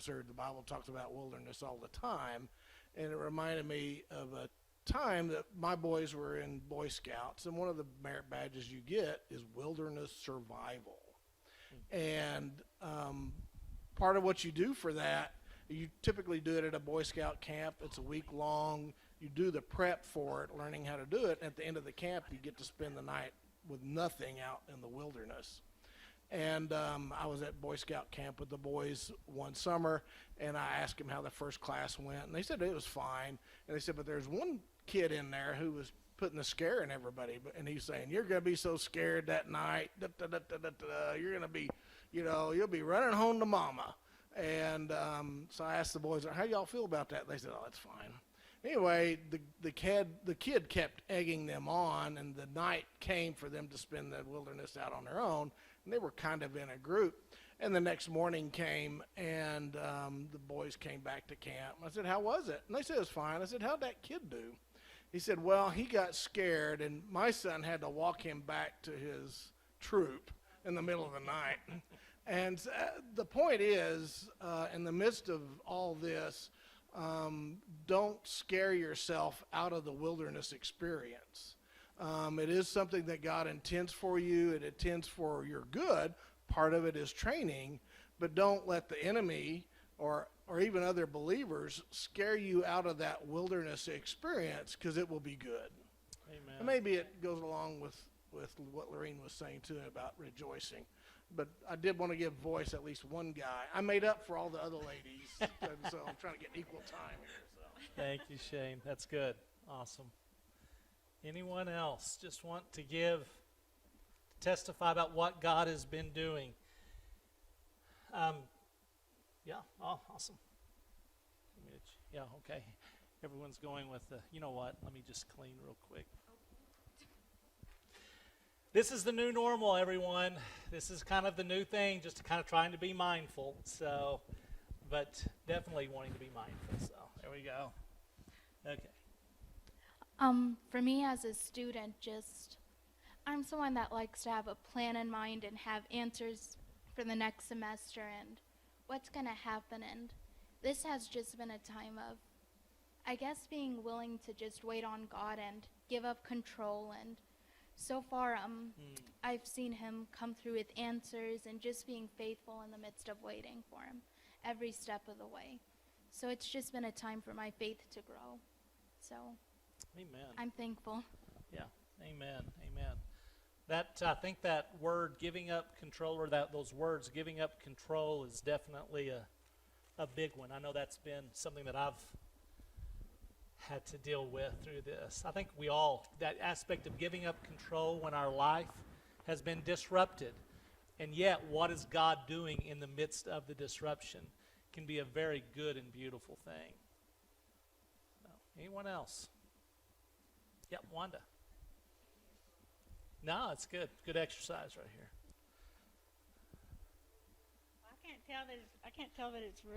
wilderness, or the Bible talks about wilderness all the time, and it reminded me of a time that my boys were in Boy Scouts, and one of the merit badges you get is wilderness survival. And part of what you do for that, you typically do it at a Boy Scout camp. It's a week long. You do the prep for it, learning how to do it. At the end of the camp, you get to spend the night with nothing out in the wilderness. And I was at Boy Scout camp with the boys one summer, and I asked them how the first class went, and they said it was fine. And they said, but there's one kid in there who was putting the scare in everybody, and he's saying, you're going to be so scared that night, you're going to be, you'll be running home to mama. And so I asked the boys, how y'all feel about that? They said, oh, that's fine. Anyway, the kid kept egging them on, and the night came for them to spend the wilderness out on their own, and they were kind of in a group. And the next morning came, and the boys came back to camp. I said, how was it? And they said, it was fine. I said, how'd that kid do? He said, well, he got scared, and my son had to walk him back to his troop in the middle of the night. And the point is, in the midst of all this, don't scare yourself out of the wilderness experience. It is something that God intends for you. It intends for your good. Part of it is training, but don't let the enemy or even other believers scare you out of that wilderness experience, because it will be good. Amen. And maybe it goes along with what Lorene was saying too about rejoicing. But I did want to give voice at least one guy. I made up for all the other ladies, and so I'm trying to get equal time here. So. Thank you, Shane. That's good. Awesome. Anyone else just want to testify about what God has been doing? Yeah. Oh, awesome. Yeah, okay. Everyone's going with the, you know what? Let me just clean real quick. This is the new normal, everyone. This is kind of the new thing, just to kind of trying to be mindful. So, but definitely wanting to be mindful. So, there we go. Okay. For me as a student, I'm someone that likes to have a plan in mind and have answers for the next semester and what's going to happen. And this has just been a time of, I guess, being willing to just wait on God and give up control. And so far, I've seen him come through with answers and just being faithful in the midst of waiting for him every step of the way. So it's just been a time for my faith to grow. So Amen. I'm thankful. Yeah. Amen. Amen. That I think that word giving up control, or those words giving up control, is definitely a big one. I know that's been something that I've had to deal with through this. I think we all, that aspect of giving up control when our life has been disrupted, and yet what is God doing in the midst of the disruption can be a very good and beautiful thing. So, anyone else? Yep, Wanda. No, it's good. Good exercise right here. I can't tell that it's really